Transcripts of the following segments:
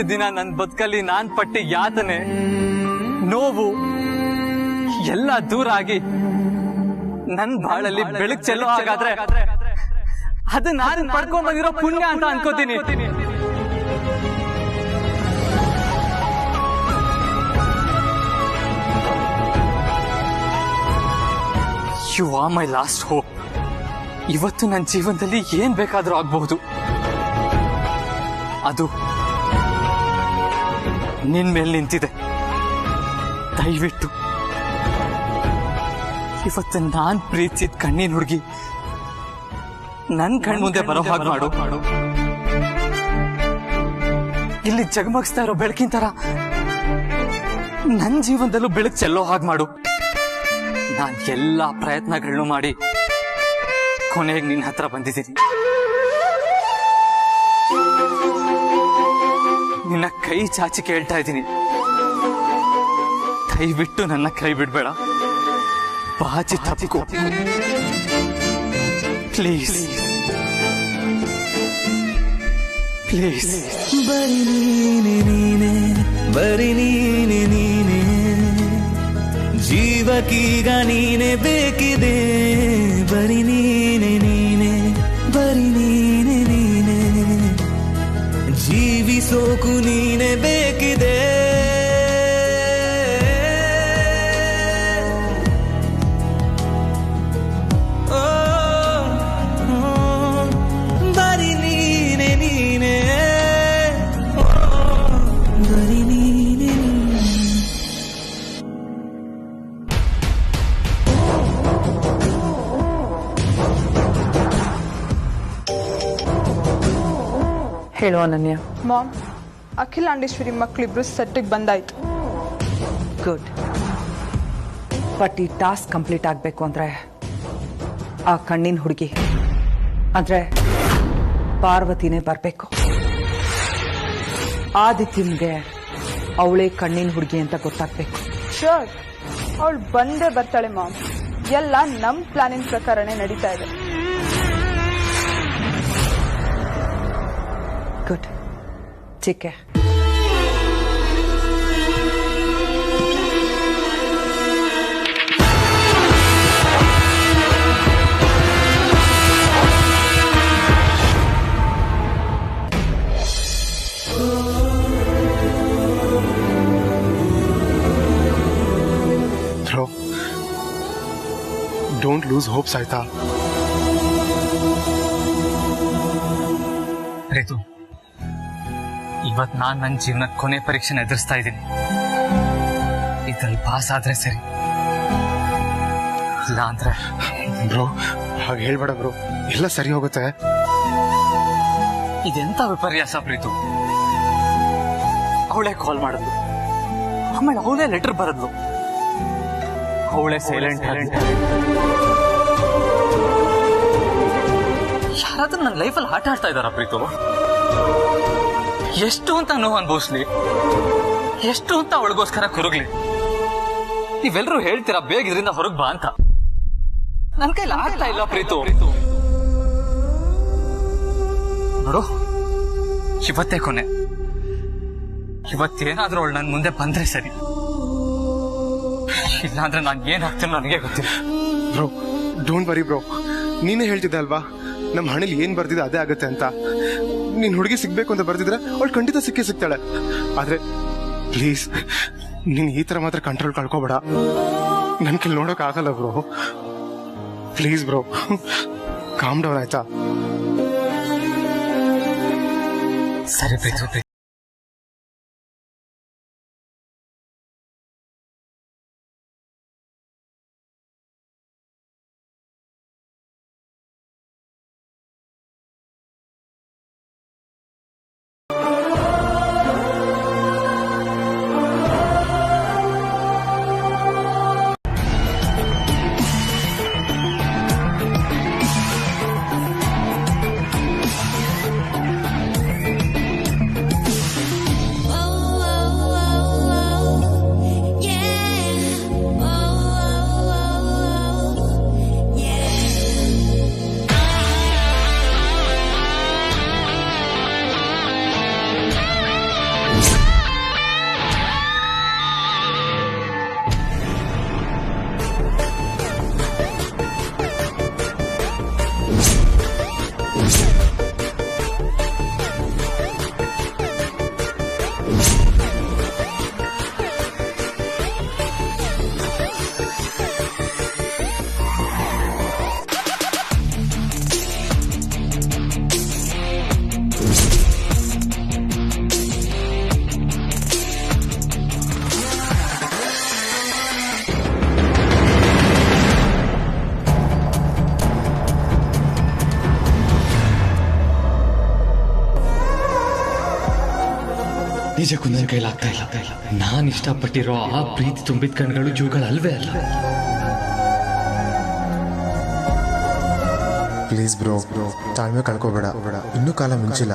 ಇಷ್ಟು ದಿನ ನನ್ನ ಬದುಕಲ್ಲಿ ನಾನ್ ಪಟ್ಟಿ ಯಾತನೆ ನೋವು ಎಲ್ಲ ದೂರ ಆಗಿ ನನ್ ಬಾಳಲ್ಲಿ ಬೆಳಕು ಚೆಲ್ಲೋ ಹಾಗಾದ್ರೆ ಅದು ನಾನು ಪಡ್ಕೊಂಡ್ ಬಂದಿರೋ ಪುಣ್ಯ ಅಂತ ಅನ್ಕೋತೀನಿ. You are my last hope. ಇವತ್ತು ನನ್ನ ಜೀವನದಲ್ಲಿ ಏನ್ ಬೇಕಾದ್ರೂ ಆಗ್ಬಹುದು. ಅದು ನಿನ್ ಮೇಲೆ ನಿಂತಿದೆ. ದಯವಿಟ್ಟು ಇವತ್ತು ನಾನ್ ಪ್ರೀತಿಸಿದ ಕಣ್ಣಿನ ಹುಡುಗಿ ನನ್ ಕಣ್ ಮುಂದೆ ಬರೋ ಹಾಗೆ ಮಾಡು. ಇಲ್ಲಿ ಜಗಮಗಿಸ್ತಾ ಇರೋ ಬೆಳಕಿನ ತರ ನನ್ ಜೀವನದಲ್ಲೂ ಬೆಳಕು ಚೆಲ್ಲೋ ಹಾಗೆ ಮಾಡು. ನಾನ್ ಎಲ್ಲಾ ಪ್ರಯತ್ನಗಳನ್ನು ಮಾಡಿ ಕೊನೆಗೆ ನಿನ್ನ ಹತ್ರ ಬಂದಿದ್ದೀನಿ. ನಿನ್ನ ಕೈ ಚಾಚಿ ಕೇಳ್ತಾ ಇದ್ದೀನಿ, ದಯವಿಟ್ಟು ನನ್ನ ಕೈ ಬಿಡ್ಬೇಡ. ಬಾಚಿ ತಪ್ಪಿಕೋ ಪ್ಲೀಸ್ ಪ್ಲೀಸ್. ಬರಿ ನೀನೆ ನೀನೆ, ಬರಿ ನೀನೆ ನೀನೆ, ಜೀವಕ್ಕೀಗ ನೀನೆ ಬೇಕಿದೆ. ಬರಿ ನೀನೆ ನೀನೆ, ಬರಿ ನೀನೆ ನೀನೆ, ಜೀವಿಸೋಕು ನೀನೆ ಬೇಕಿದೆ. ಬರಿ ನೀನೆ ನೀನೆ, ಬರಿ ನೀನೆ ನೀನೆ. ಹೇಳು ಅನನ್ಯ. ಮಾಮ್, ಅಖಿಲಾಂಡೇಶ್ವರಿ ಮಕ್ಕಳಿಬ್ರು ಸೆಟ್ಟಿಗೆ ಬಂದಾಯ್ತು. ಗುಡ್. ಬಟ್ ಈ ಟಾಸ್ಕ್ ಕಂಪ್ಲೀಟ್ ಆಗಬೇಕು ಅಂದ್ರೆ ಆ ಕಣ್ಣಿನ ಹುಡುಗಿ ಅಂದ್ರೆ ಪಾರ್ವತಿನೇ ಬರಬೇಕು. ಆದಿತ್ಯನ್ಗೆ ಅವಳೇ ಕಣ್ಣಿನ ಹುಡುಗಿ ಅಂತ ಗೊತ್ತಾಗ್ಬೇಕು. ಶೋರ್, ಅವಳು ಬಂದೇ ಬರ್ತಾಳೆ ಮಾಮ್. ಎಲ್ಲ ನಮ್ ಪ್ಲಾನಿಂಗ್ ಪ್ರಕಾರನೇ ನಡೀತಾ ಇದೆ. ಗುಡ್. ಚಿಕ್ಕೆ Bro, don't lose hope, Saita. Preethu, ಇವತ್ ನಾನ್ ನನ್ನ ಜೀವನ ಕೊನೆ ಪರೀಕ್ಷೆನ ಎದುರಿಸ್ತಾ ಇದ್ದೀನಿ. ಇದ್ರಲ್ಲಿ ಪಾಸ್ ಆದ್ರೆ ಸರಿ, ಇಲ್ಲ ಅಂದ್ರೆ ಬ್ರೋ ಹಾಗೆ ಹೇಳ್ಬೇಡ ಬ್ರೋ, ಎಲ್ಲ ಸರಿ ಹೋಗುತ್ತೆ. ಇದೆಂತ ವಿಪರ್ಯಾಸ ಪ್ರೀತು. ಅವಳೇ ಕಾಲ್ ಮಾಡಿದ್ಲು, ಆಮೇಲೆ ಅವಳೇ ಲೆಟರ್ ಬರೆದ್ಲು, ಅವಳೇ ಸೈಲೆಂಟ್. ಯಾರಾದ್ರೂ ನನ್ನ ಲೈಫಲ್ಲಿ ಆಟ ಆಡ್ತಾ ಇದ್ದಾರ ಪ್ರೀತು? ಎಷ್ಟು ಅಂತ ನೋವು ಅನುಭವಿಸ್ಲಿ, ಎಷ್ಟು ಅಂತ ಅವಳಿಗೋಸ್ಕರ ಕುರುಗ್ಲಿ. ನೀವೆಲ್ಲರೂ ಹೇಳ್ತೀರಾ ಬೇಗ ಇದರಿಂದ ಹೊರಗ್ ಬಾ ಅಂತ. ನನ್ ಕೈಲಿ ಆಗ್ತಾ ಇಲ್ಲ ಪ್ರೀತು. ನೋಡು, ಇವತ್ತೇ ಕೊನೆ. ಇವತ್ತೇನಾದ್ರೂ ಅವಳು ನನ್ ಮುಂದೆ ಬಂದ್ರೆ ಸರಿ, ಇಲ್ಲಾಂದ್ರೆ ನಾನು ಏನ್ ಆಗ್ತೀನಿ ನನಗೆ ಗೊತ್ತಿಲ್ಲ. ಬ್ರೋ ಡೋಂಟ್ ವರಿ ಬ್ರೋ, ನೀನೇ ಹೇಳ್ತಿದ್ದೆ ಅಲ್ವಾ ನಮ್ಮ ಹಣೆಲಿ ಏನ್ ಬರ್ದಿದೆ ಅದೇ ಆಗತ್ತೆ ಅಂತ. ನೀನ್ ಹುಡುಗಿ ಸಿಗ್ಬೇಕು ಅಂತ ಬರ್ದಿದ್ರೆ ಅವಳು ಖಂಡಿತ ಸಿಗ್ತಾಳೆ. ಆದ್ರೆ ಪ್ಲೀಸ್ ನೀನ್ ಈ ತರ ಮಾತ್ರ ಕಂಟ್ರೋಲ್ ಕಳ್ಕೊಬೇಡ. ನನ್ ಕೈಲಿ ನೋಡಕ್ ಆಗಲ್ಲ bro. Please bro, calm down ಆಯ್ತಾ? ಸರಿ ಪ್ರೀತು. ನಿಜಕ್ಕೂ ನನ್ನ ಕೈಲಾಗ್ತಾ ಇಲ್ಲ. ನಾನು ಇಷ್ಟಪಟ್ಟಿರೋ ಆ ಪ್ರೀತಿ ತುಂಬಿದ ಕಣ್ಗಳು ಜೂಗಳು ಅಲ್ವೇ ಅಲ್ಲ. ಪ್ಲೀಸ್ ಬ್ರೋ, ತಾಳ್ಮೆ ಕಳ್ಕೋಬೇಡ, ಇನ್ನೂ ಕಾಲ ಮುಂಚಿಲ್ಲ.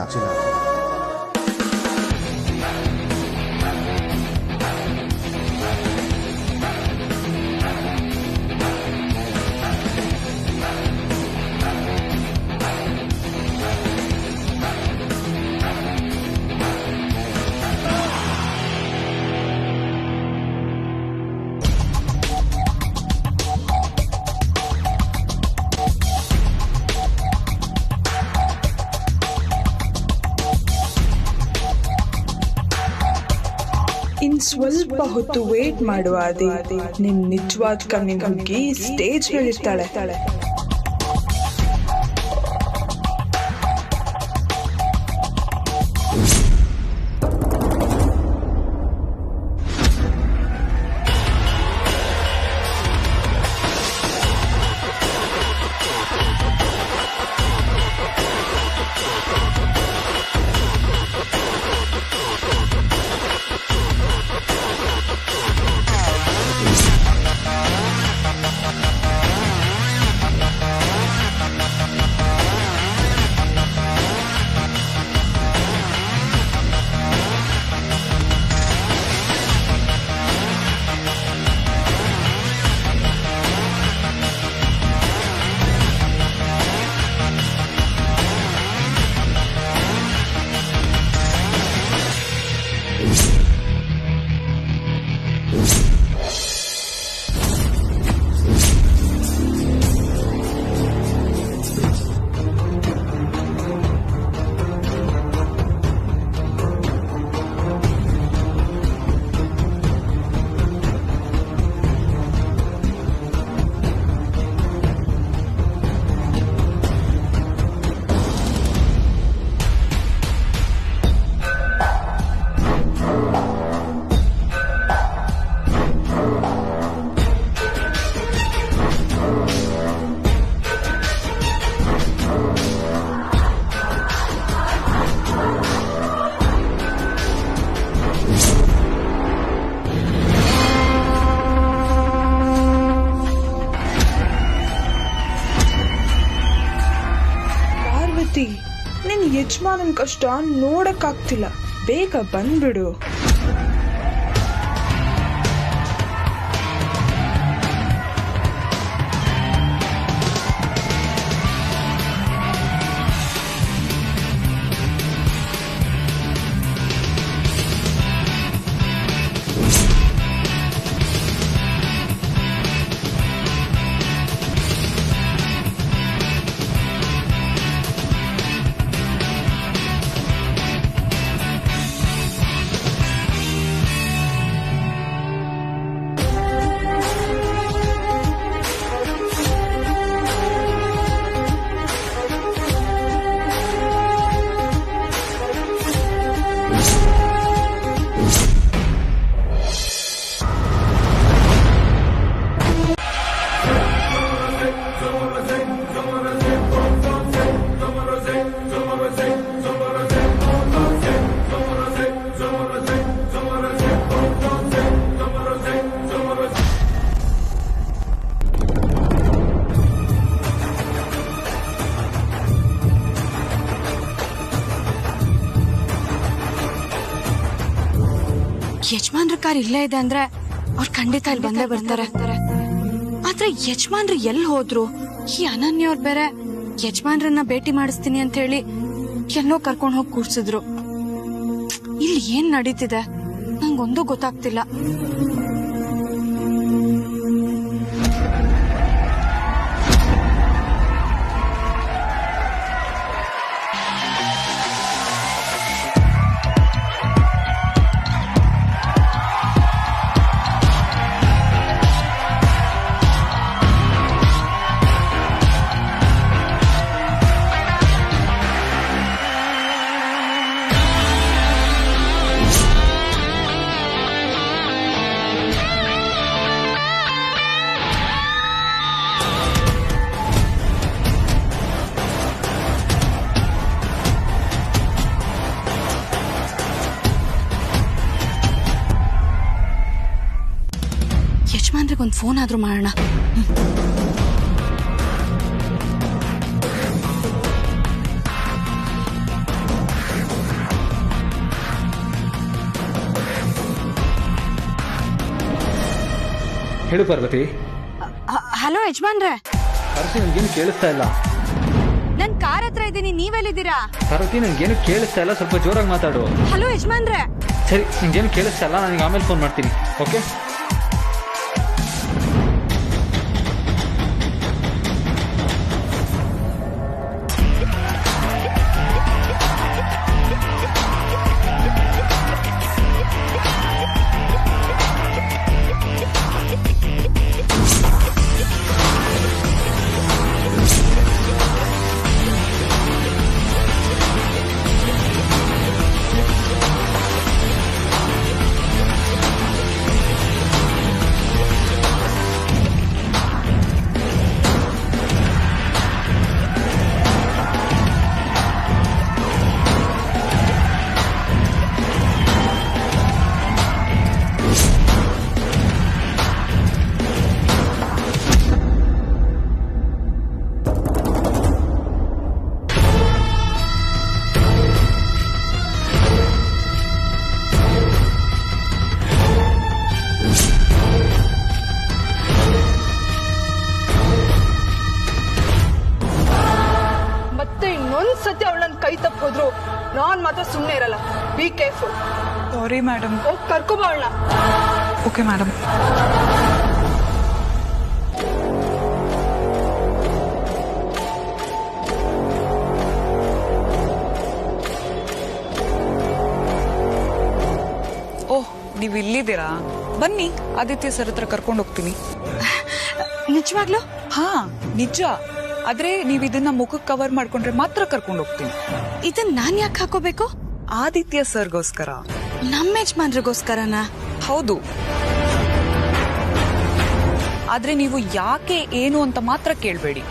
ಇನ್ ಸ್ವಲ್ಪ ಹೊತ್ತು ವೇಟ್ ಮಾಡುವ ಅದೇ ನಿನ್ ನಿಜವಾದ ಕಣ್ಣಿನ ಹುಡುಗಿ ಸ್ಟೇಜ್ ಮೇಲಿರ್ತಾಳೆ. ನಿನ್ ಯಜಮಾನನ್ ಕಷ್ಟ ನೋಡಕ್ಕಾಗ್ತಿಲ್ಲ, ಬೇಗ ಬಂದ್ಬಿಡು. ಯಜಮಾನ್ರ ಕಾರ್ ಇಲ್ಲೇ ಇದೆ ಅಂದ್ರೆ ಅವ್ರು ಖಂಡಿತ ಇಲ್ಲಿ ಬಂದೇ ಬರ್ತಾರೆ. ಆದ್ರೆ ಯಜಮಾನ್ರು ಎಲ್ಲಿ ಹೋದ್ರು? ಈ ಅನನ್ಯ ಅವ್ರು ಬೇರೆ ಯಜಮಾನ್ರನ್ನ ಭೇಟಿ ಮಾಡಿಸ್ತೀನಿ ಅಂತ ಹೇಳಿ ಎಲ್ಲೋ ಕರ್ಕೊಂಡ್ ಹೋಗಿ ಕೂರ್ಸಿದ್ರು. ಇಲ್ಲಿ ಏನ್ ನಡೀತಿದೆ ನಂಗೊಂದು ಗೊತ್ತಾಗ್ತಿಲ್ಲ. ಯಜಮಾನ್ರಿಗೊಂದು ಫೋನ್ ಆದ್ರೂ ಮಾಡೋಣ. ಹೇಳು ಪಾರ್ವತಿ. ಹಲೋ ಯಜಮಾನ್ರೆ. ಪಾರ್ವತಿ, ನನ್ಗೇನು ಕೇಳಿಸ್ತಾ ಇಲ್ಲ. ನನ್ ಕಾರ್ ಹತ್ರ ಇದ್ದೀನಿ, ನೀವೆಲ್ಲಿದ್ದೀರಾ? ಪಾರ್ವತಿ, ನನ್ಗೇನು ಕೇಳಿಸ್ತಾ ಇಲ್ಲ, ಸ್ವಲ್ಪ ಜೋರಾಗಿ ಮಾತಾಡು. ಹಲೋ ಯಜಮಾನ್ರೆ. ಸರಿ, ನಿನ್ಗೇನು ಕೇಳಿಸ್ತಾ ಇಲ್ಲ, ನನಗೆ ಆಮೇಲೆ ಫೋನ್ ಮಾಡ್ತೀನಿ. ಓಕೆ? ಸತಿ ಅವಳನ್ನ ಕೈ ತಪ್ಪೋದ್ರು ನಾನ್ ಮಾತ್ರ ಸುಮ್ಮನೆ ಇರಲ್ಲ. Be careful. Sorry madam. ಹೋಗಿ ಕರ್ಕೊಬ ಅವಳನ್ನ. Okay madam. ಓಹ್, ನೀವು ಇಲ್ಲಿದ್ದೀರಾ? ಬನ್ನಿ, ಆದಿತ್ಯ ಸರ್ ಹತ್ರ ಕರ್ಕೊಂಡು ಹೋಗ್ತೀನಿ. ನಿಜವಾಗ್ಲೂ? ಹಾ, ನಿಜ. ಆದ್ರೆ ನೀವ್ ಇದನ್ನ ಮುಖಕ್ಕೆ ಕವರ್ ಮಾಡ್ಕೊಂಡ್ರೆ ಮಾತ್ರ ಕರ್ಕೊಂಡು ಹೋಗ್ತೀನಿ. ಇದನ್ನ ನಾನ್ ಯಾಕೆ ಹಾಕೋಬೇಕು? ಆದಿತ್ಯ ಸರ್ಗೋಸ್ಕರ. ನಮ್ಮ ಯಜಮಾನ್ರಿಗೋಸ್ಕರನಾ? ಹೌದು. ಆದ್ರೆ ನೀವು ಯಾಕೆ ಏನು ಅಂತ ಮಾತ್ರ ಕೇಳ್ಬೇಡಿ.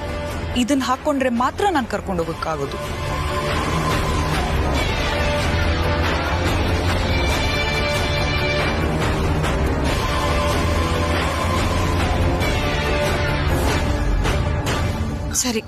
ಇದನ್ನ ಹಾಕೊಂಡ್ರೆ ಮಾತ್ರ ನಾನು ಕರ್ಕೊಂಡು ಹೋಗಕ್ಕಾಗೋದು. ಸರಿ.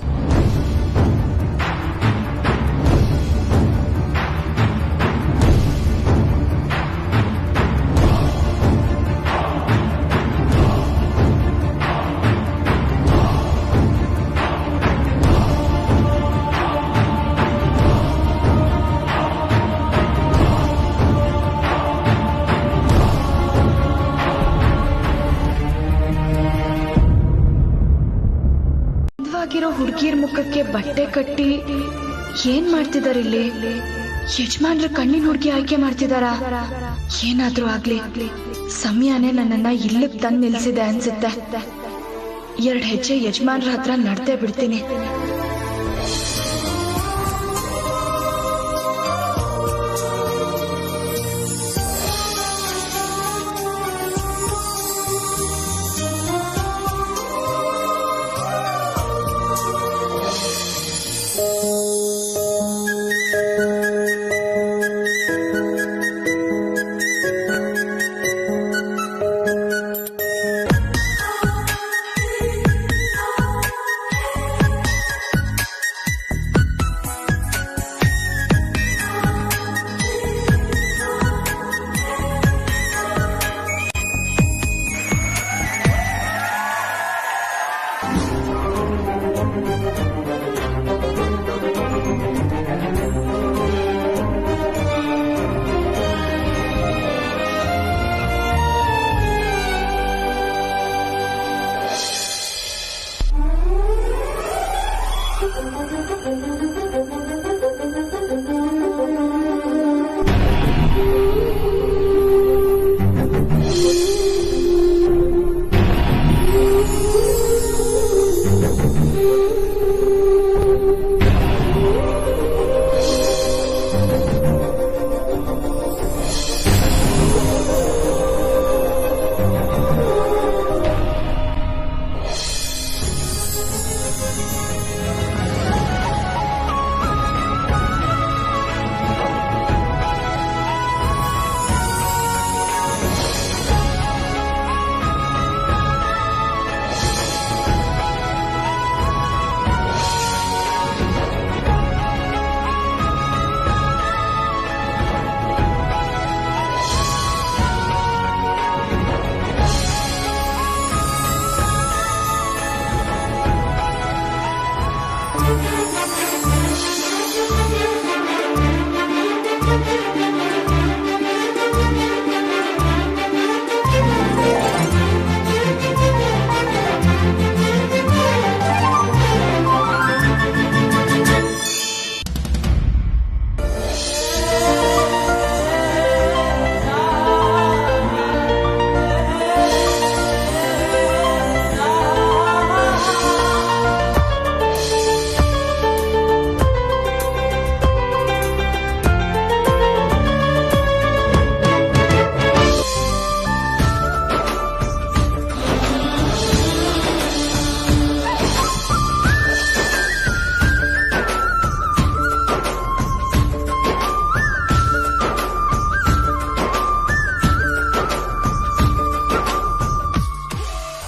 ಹುಡುಗಿರ್ ಮುಖಕ್ಕೆ ಬಟ್ಟೆ ಕಟ್ಟಿ ಏನ್ ಮಾಡ್ತಿದಾರೆ ಇಲ್ಲಿ? ಯಜಮಾನ್ರ ಕಣ್ಣಿನ ಹುಡುಗಿ ಆಯ್ಕೆ ಮಾಡ್ತಿದಾರಾ? ಏನಾದ್ರೂ ಆಗ್ಲಿ, ಸಮಯನೇ ನನ್ನನ್ನ ಇಲ್ಲಿಗೆ ತಂದು ನಿಲ್ಸಿದೆ ಅನ್ಸುತ್ತೆ. 2 ಹೆಜ್ಜೆ ಯಜಮಾನ್ರ ಹತ್ರ ನಡ್ದೇ ಬಿಡ್ತೀನಿ.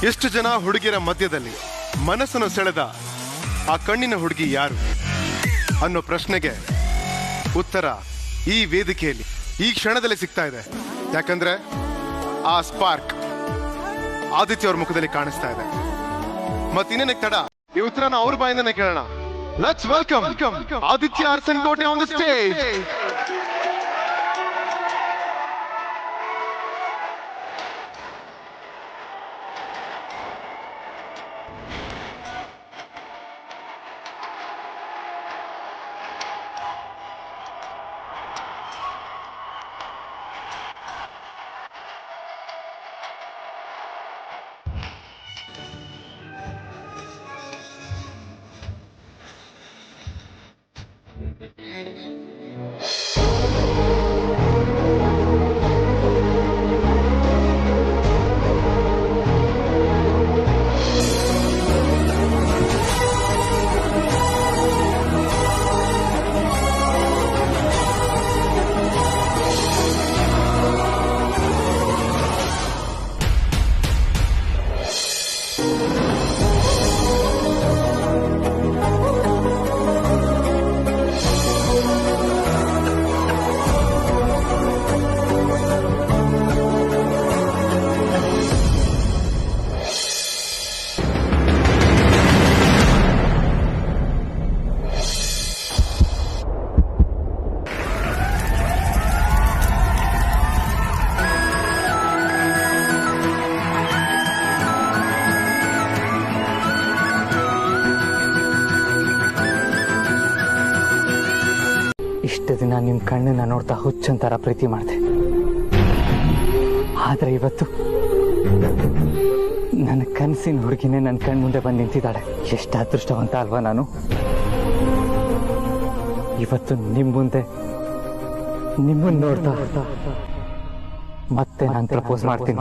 ಎಷ್ಟು ಜನ ಹುಡುಗಿಯರ ಮಧ್ಯದಲ್ಲಿ ಮನಸ್ಸನ್ನು ಸೆಳೆದ ಆ ಕಣ್ಣಿನ ಹುಡುಗಿ ಯಾರು ಅನ್ನೋ ಪ್ರಶ್ನೆಗೆ ಉತ್ತರ ಈ ವೇದಿಕೆಯಲ್ಲಿ ಈ ಕ್ಷಣದಲ್ಲಿ ಸಿಗ್ತಾ ಇದೆ. ಯಾಕಂದ್ರೆ ಆ ಸ್ಪಾರ್ಕ್ ಆದಿತ್ಯ ಅವ್ರ ಮುಖದಲ್ಲಿ ಕಾಣಿಸ್ತಾ ಇದೆ. ಮತ್ತಿನ್ನೇನಕ್ಕೆ ತಡ, ಈ ಉತ್ತರನ ಅವ್ರ ಬಾಯಿಂದನೇ ಕೇಳೋಣ. Let's welcome Aditya Arasanakote on the stage. ಇಷ್ಟು ದಿನ ನಿಮ್ಮ ಕಣ್ಣನ್ನ ನೋಡ್ತಾ ಹುಚ್ಚಂತರ ಪ್ರೀತಿ ಮಾಡಿದೆ. ಆದ್ರೆ ಇವತ್ತು ನನ್ನ ಕನಸಿನ ಹುಡುಗಿನೇ ನನ್ನ ಕಣ್ ಮುಂದೆ ಬಂದು ನಿಂತಿದ್ದಾಳೆ. ಎಷ್ಟು ಅದೃಷ್ಟವಂತ ಅಲ್ವಾ ನಾನು? ಇವತ್ತು ನಿಮ್ಮ ಮುಂದೆ ನಿಮ್ಮನ್ನ ನೋಡ್ತಾ ಮತ್ತೆ ನಾನು ಪ್ರಪೋಸ್ ಮಾಡ್ತೀನಿ.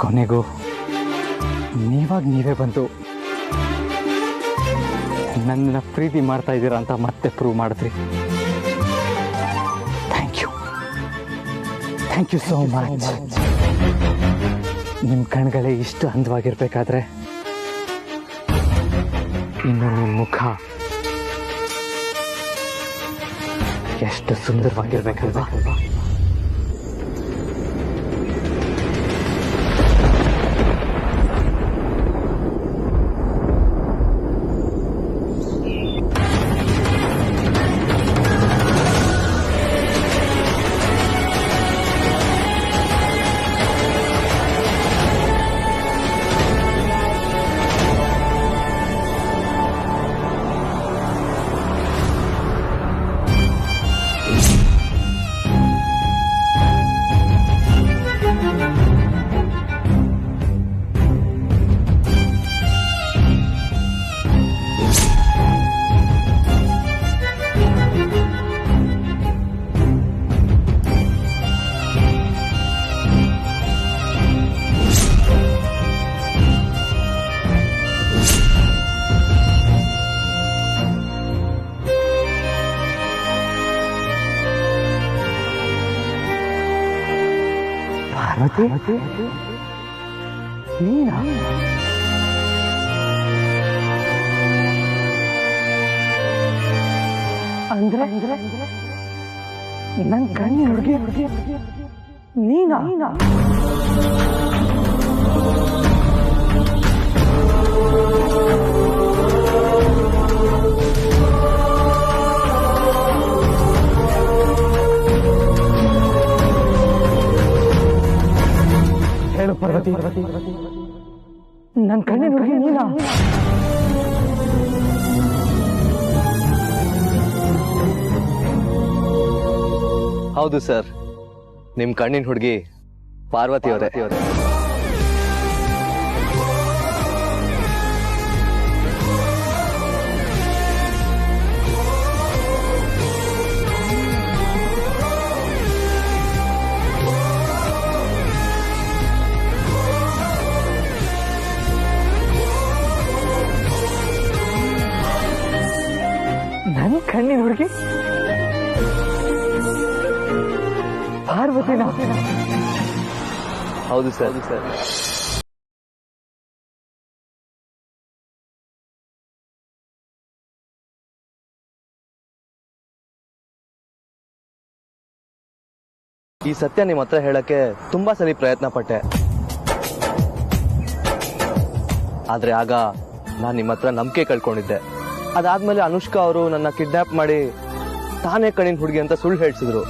ಕೊನೆಗೂ ನೀವೇ ಬಂದು ನನ್ನ ಪ್ರೀತಿ ಮಾಡ್ತಾ ಇದ್ದೀರಾ ಅಂತ ಮತ್ತೆ ಪ್ರೂವ್ ಮಾಡಿದ್ರಿ. Thank you so much. ನಿಮ್ಮ ಕಣ್ಗಳೇ ಇಷ್ಟು ಅಂದವಾಗಿರ್ಬೇಕಾದ್ರೆ ಇನ್ನು ನಿಮ್ಮ ಮುಖ ಎಷ್ಟು ಸುಂದರವಾಗಿರ್ಬೇಕಲ್ವಾ? ಪಾರ್ವತಿ, ನೀನಾ? ಅಂದ್ರೆ ನನ್ ಕಣ್ಣಿ ಹುಡುಗಿ ನೀನಾ? ಹೇಳು ಪಾರ್ವತಿ, ನನ್ನ ಕಣ್ಣಿನ ಹುಡುಗಿ ನೀನಾ? ಹೌದು ಸರ್, ನಿಮ್ ಕಣ್ಣಿನ ಹುಡುಗಿ ಪಾರ್ವತಿ ಅವರೇ. ನನ್ನ ಕಣ್ಣಿನ ಹುಡುಗಿ ಪಾರ್ವತಿನ? ಹೌದು ಸರ್. ಈ ಸತ್ಯ ನಿಮ್ಮ ಹತ್ರ ಹೇಳಕ್ಕೆ ತುಂಬಾ ಸಲ ಪ್ರಯತ್ನ ಪಟ್ಟೆ, ಆದ್ರೆ ಆಗ ನಾನು ನಿಮ್ಮ ಹತ್ರ ನಂಬಿಕೆ ಕಳ್ಕೊಂಡಿದ್ದೆ. ಅದಾದ್ಮೇಲೆ ಅನುಷ್ಕಾ ಅವರು ನನ್ನ ಕಿಡ್ನಾಪ್ ಮಾಡಿ ತಾನೇ ಕಣ್ಣಿನ ಹುಡುಗಿ ಅಂತ ಸುಳ್ಳು ಹೇಳ್ಸಿದ್ರು.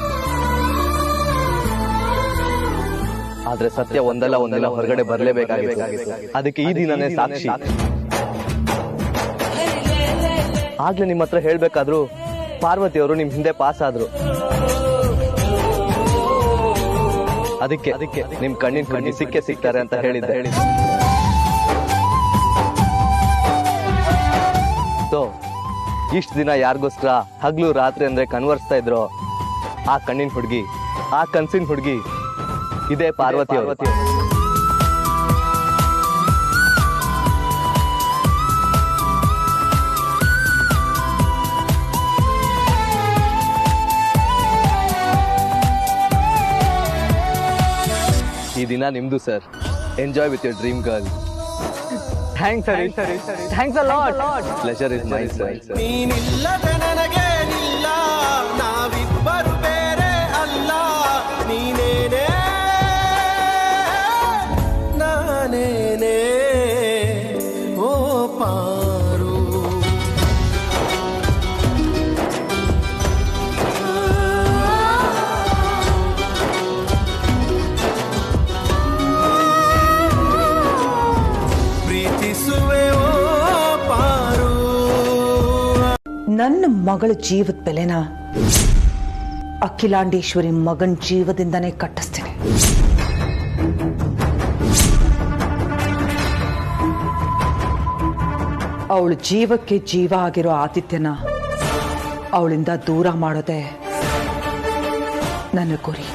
ಆದ್ರೆ ಸತ್ಯ ಒಂದಲ್ಲ ಹೊರಗಡೆ ಬರಲೇಬೇಕಾಗಿತ್ತು. ಅದಕ್ಕೆ ಈ ದಿನನೇ ಸಾಕ್ಷಿ. ಆಗ್ಲೇ ನಿಮ್ಮ ಹತ್ರ ಹೇಳ್ಬೇಕಾದ್ರು ಪಾರ್ವತಿ ಅವರು ನಿಮ್ ಹಿಂದೆ ಪಾಸ್ ಆದ್ರು. ಅದಕ್ಕೆ ನಿಮ್ ಕಣ್ಣಿನ ಸಿಕ್ಕೇ ಸಿಗ್ತಾರೆ ಅಂತ ಹೇಳಿದ್ದೆ. ಸೊ ಇಷ್ಟ ದಿನ ಯಾರಿಗೋಸ್ಕರ ಹಗ್ಲು ರಾತ್ರಿ ಅಂದ್ರೆ ಕನ್ವರ್ಸ್ತಾ ಇದ್ರು, ಆ ಕಣ್ಣಿನ ಹುಡುಗಿ, ಆ ಕನ್ಸಿನ ಹುಡುಗಿ ಇದೇ ಪಾರ್ವತಿ ಅವರು. ಈ ದಿನ ನಿಮ್ದು sir. Enjoy with your dream girl. Thanks a lot. Pleasure is my sir. ನೀನಿಲ್ಲದೆ ನನಗೇನಿಲ್ಲ, ನಾವಿಬ್ಬರು ಬೇರೆ ಅಲ್ಲ, ನೀನೇನೇ ನಾನೇನೇ ಓ ಪಾರು. ಪ್ರೀತಿಸುವೆ ಓ ಪಾರು. ನನ್ನ ಮಗಳ ಜೀವದ ಬೆಲೆನ ಅಖಿಲಾಂಡೇಶ್ವರಿ ಮಗನ್ ಜೀವದಿಂದನೇ ಕಟ್ಟಿಸ್ತೀನಿ. ಅವಳು ಜೀವಕ್ಕೆ ಜೀವ ಆಗಿರೋ ಆದಿತ್ಯನ ಅವಳಿಂದ ದೂರ ಮಾಡೋದೇ ನನ್ನ ಗುರಿ.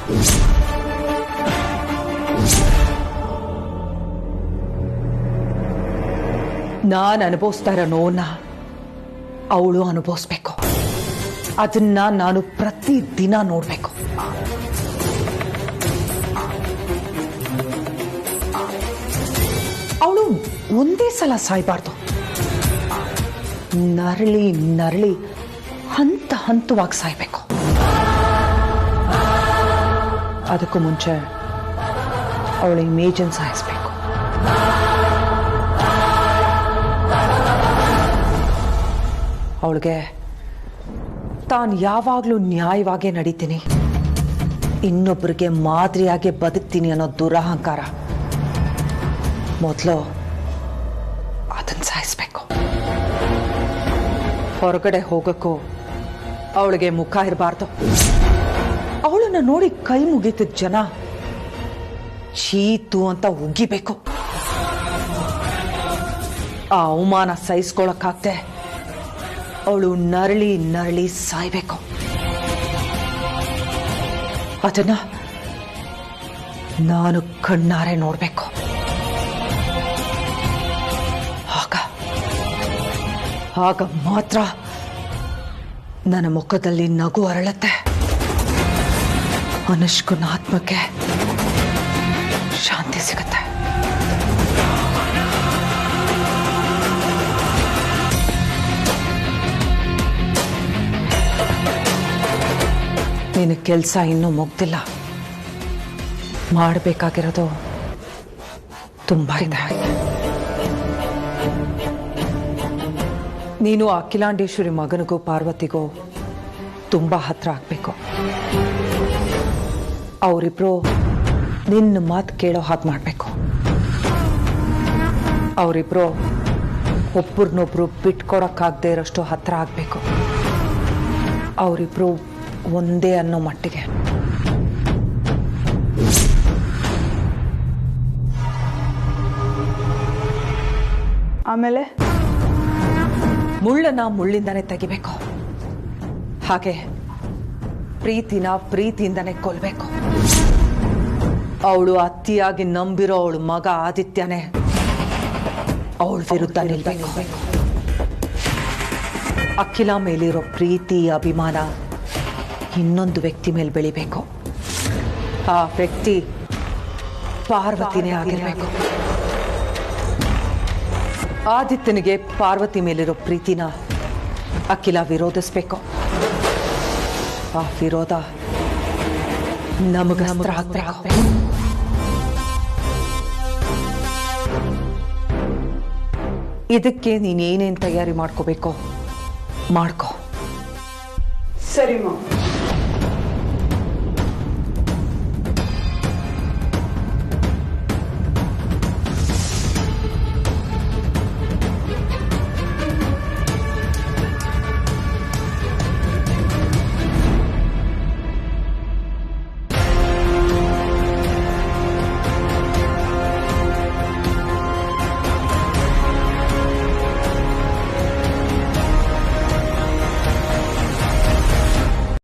ನಾನು ಅನುಭವಿಸ್ತಾ ಇರೋ ನೋವನ್ನ ಅವಳು ಅನುಭವಿಸ್ಬೇಕು. ಅದನ್ನ ನಾನು ಪ್ರತಿದಿನ ನೋಡ್ಬೇಕು. ಅವಳು ಒಂದೇ ಸಲ ಸಾಯ್ಬಾರ್ದು. ನರಳಿ ಹಂತವಾಗಿ ಸಾಯ್ಬೇಕು. ಅದಕ್ಕೂ ಮುಂಚೆ ಅವಳ ಇಮೇಜನ್ ಸಾಯಿಸ್ಬೇಕು. ಅವಳಿಗೆ ತಾನು ಯಾವಾಗಲೂ ನ್ಯಾಯವಾಗೇ ನಡೀತೀನಿ, ಇನ್ನೊಬ್ಬರಿಗೆ ಮಾದರಿಯಾಗೆ ಬದುಕ್ತೀನಿ ಅನ್ನೋ ದುರಹಂಕಾರ ಮೊದಲು ಅದನ್ನ ಸಾಯಿಸ್ಬೇಕು. ಹೊರಗಡೆ ಹೋಗಕ್ಕೂ ಅವಳಿಗೆ ಮುಖ ಇರಬಾರ್ದು. ಅವಳನ್ನ ನೋಡಿ ಕೈ ಮುಗಿತಿದ್ದ ಜನ ಚೀತು ಅಂತ ಉಗ್ಗಿಬೇಕು. ಆ ಅವಮಾನ ಸಹಿಸ್ಕೊಳಕ್ಕಾಗ್ದೆ ಅವಳು ನರಳಿ ಸಾಯ್ಬೇಕು. ಅದನ್ನ ನಾನು ಕಣ್ಣಾರೆ ನೋಡ್ಬೇಕು. ಆಗ ಮಾತ್ರ ನನ್ನ ಮುಖದಲ್ಲಿ ನಗು ಅರಳತ್ತೆ. ಅನುಷ್ಕನ ಆತ್ಮಕ್ಕೆ ಶಾಂತಿ ಸಿಗುತ್ತೆ. ನಿನ್ನ ಕೆಲಸ ಇನ್ನೂ ಮುಗ್ದಿಲ್ಲ. ಮಾಡಬೇಕಾಗಿರೋದು ತುಂಬಾ ಇದೆ. ನೀನು ಅಖಿಲಾಂಡೇಶ್ವರಿ ಮಗನಿಗೂ ಪಾರ್ವತಿಗೂ ತುಂಬಾ ಹತ್ರ ಆಗ್ಬೇಕು. ಅವರಿಬ್ರು ನಿನ್ನ ಮಾತು ಕೇಳೋ ಹಾಗೆ ಮಾಡಬೇಕು. ಅವರಿಬ್ರು ಒಬ್ಬರನ್ನೊಬ್ರು ಬಿಟ್ಕೊಡಕ್ಕಾಗದೇ ಇರೋಷ್ಟು ಹತ್ರ ಆಗಬೇಕು. ಅವರಿಬ್ರು ಒಂದೇ ಅನ್ನೋ ಮಟ್ಟಿಗೆ. ಆಮೇಲೆ ಮುಳ್ಳನ್ನ ಮುಳ್ಳಿಂದಾನೇ ತೆಗಿಬೇಕು. ಹಾಗೆ ಪ್ರೀತಿನ ಪ್ರೀತಿಯಿಂದಾನೇ ಕೊಲ್ಬೇಕು. ಅವಳು ಅತಿಯಾಗಿ ನಂಬಿರೋ ಅವಳು ಮಗ ಆದಿತ್ಯನೇ ಅವಳ ವಿರುದ್ಧ ನಿಲ್ಬೇಕು. ಅಖಿಲ ಮೇಲಿರೋ ಪ್ರೀತಿ ಅಭಿಮಾನ ಇನ್ನೊಂದು ವ್ಯಕ್ತಿ ಮೇಲೆ ಬೆಳಿಬೇಕು. ಆ ವ್ಯಕ್ತಿ ಪಾರ್ವತಿನೇ ಆಗಿರ್ಬೇಕು. ಆದಿತ್ಯನಿಗೆ ಪಾರ್ವತಿ ಮೇಲಿರೋ ಪ್ರೀತಿನ ಅಖಿಲ ವಿರೋಧಿಸ್ಬೇಕು. ಆ ವಿರೋಧ ನಮಗಸ್ತ್ರ ಆಗ್ಬೇಕು. ಇದಕ್ಕೆ ನೀನೇನೇನ್ ತಯಾರಿ ಮಾಡ್ಕೋಬೇಕೋ ಮಾಡ್ಕೋ. ಸರಿ ಮಾಮ್.